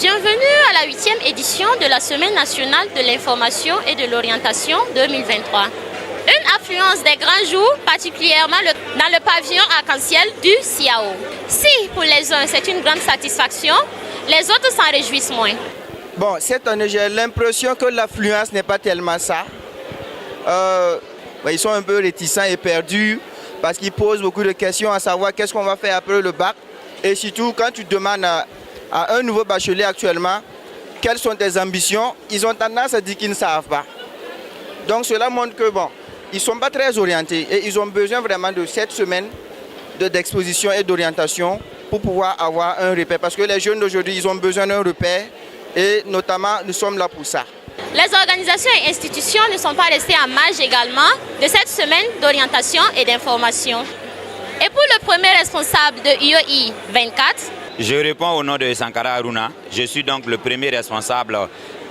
Bienvenue à la 8e édition de la Semaine nationale de l'information et de l'orientation 2023. Une affluence des grands jours, particulièrement dans le pavillon arc-en-ciel du CIAO. Si pour les uns c'est une grande satisfaction, les autres s'en réjouissent moins. Bon, cette année, j'ai l'impression que l'affluence n'est pas tellement ça. Ils sont un peu réticents et perdus parce qu'ils posent beaucoup de questions à savoir qu'est-ce qu'on va faire après le bac. Et surtout, quand tu demandes à un nouveau bachelier actuellement quelles sont tes ambitions, ils ont tendance à dire qu'ils ne savent pas. Donc cela montre que bon, ils ne sont pas très orientés et ils ont besoin vraiment de cette semaine d'exposition et d'orientation pour pouvoir avoir un repère. Parce que les jeunes d'aujourd'hui, ils ont besoin d'un repère et notamment, nous sommes là pour ça. Les organisations et institutions ne sont pas restées en marge également de cette semaine d'orientation et d'information. Et pour le premier responsable de IOI 24, je réponds au nom de Sankara Aruna. Je suis donc le premier responsable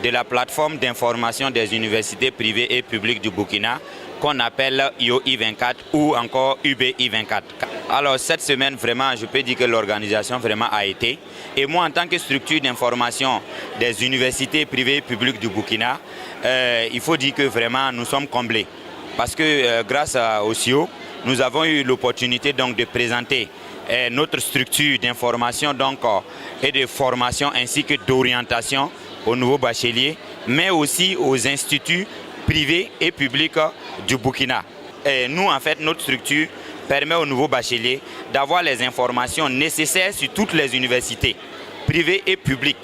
de la plateforme d'information des universités privées et publiques du Burkina, qu'on appelle IOI 24 ou encore UBI 24. Alors cette semaine, vraiment, je peux dire que l'organisation vraiment a été. Et moi, en tant que structure d'information des universités privées et publiques du Burkina, il faut dire que vraiment, nous sommes comblés. Parce que grâce au CIO, nous avons eu l'opportunité donc de présenter notre structure d'information et de formation ainsi que d'orientation aux nouveaux bacheliers, mais aussi aux instituts privés et publics du Burkina. Et nous, en fait, notre structure permet aux nouveaux bacheliers d'avoir les informations nécessaires sur toutes les universités privées et publiques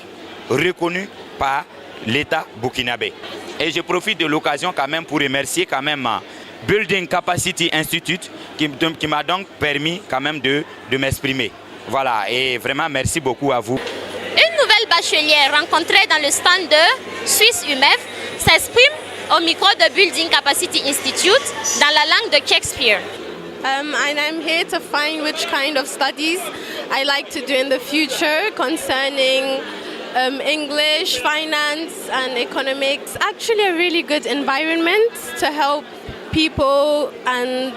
reconnues par l'État burkinabé. Et je profite de l'occasion quand même pour remercier quand même Building Capacity Institute qui m'a donc permis quand même de m'exprimer. Voilà, et vraiment merci beaucoup à vous. Une nouvelle bachelière rencontrée dans le stand de Suisse UMEF s'exprime au micro de Building Capacity Institute dans la langue de Shakespeare. And I'm here to find which kind of studies I like to do in the future concerning English, finance and economics. Actually a really good environment to help people and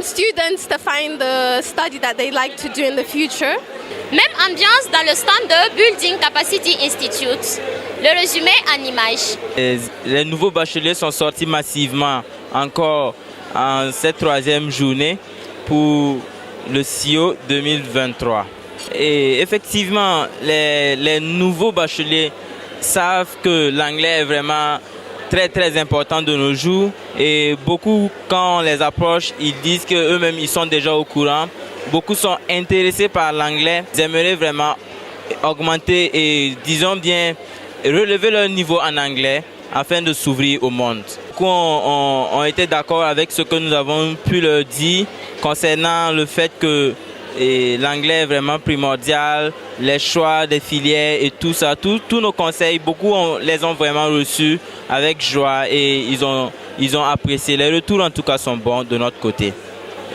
students to find the study that they like to do in the future. Même ambiance dans le stand de Building Capacity Institute. Le résumé en images. Les nouveaux bacheliers sont sortis massivement encore en cette troisième journée pour le CIO 2023. Et effectivement, les nouveaux bacheliers savent que l'anglais est vraiment très important de nos jours et beaucoup, quand on les approche, ils disent qu'eux-mêmes ils sont déjà au courant. Beaucoup sont intéressés par l'anglais, ils aimeraient vraiment augmenter et disons bien relever leur niveau en anglais afin de s'ouvrir au monde. Beaucoup ont été d'accord avec ce que nous avons pu leur dire concernant le fait que l'anglais est vraiment primordial, les choix des filières et tout ça, tous nos conseils, beaucoup les ont vraiment reçus avec joie et ils ont apprécié. Les retours en tout cas sont bons de notre côté.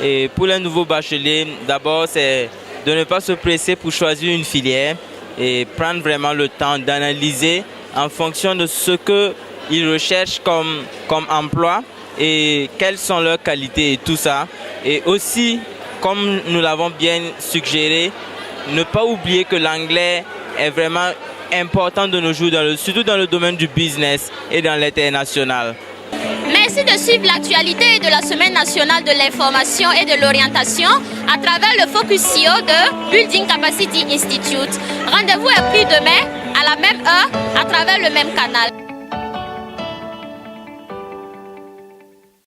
Et pour les nouveaux bacheliers, d'abord c'est de ne pas se presser pour choisir une filière et prendre vraiment le temps d'analyser en fonction de ce qu'ils recherchent comme emploi et quelles sont leurs qualités et tout ça. Et aussi, comme nous l'avons bien suggéré, ne pas oublier que l'anglais est vraiment important de nos jours, surtout dans le domaine du business et dans l'international. Merci de suivre l'actualité de la Semaine nationale de l'information et de l'orientation à travers le Focus CIO de Building Capacity Institute. Rendez-vous est pris demain à la même heure à travers le même canal.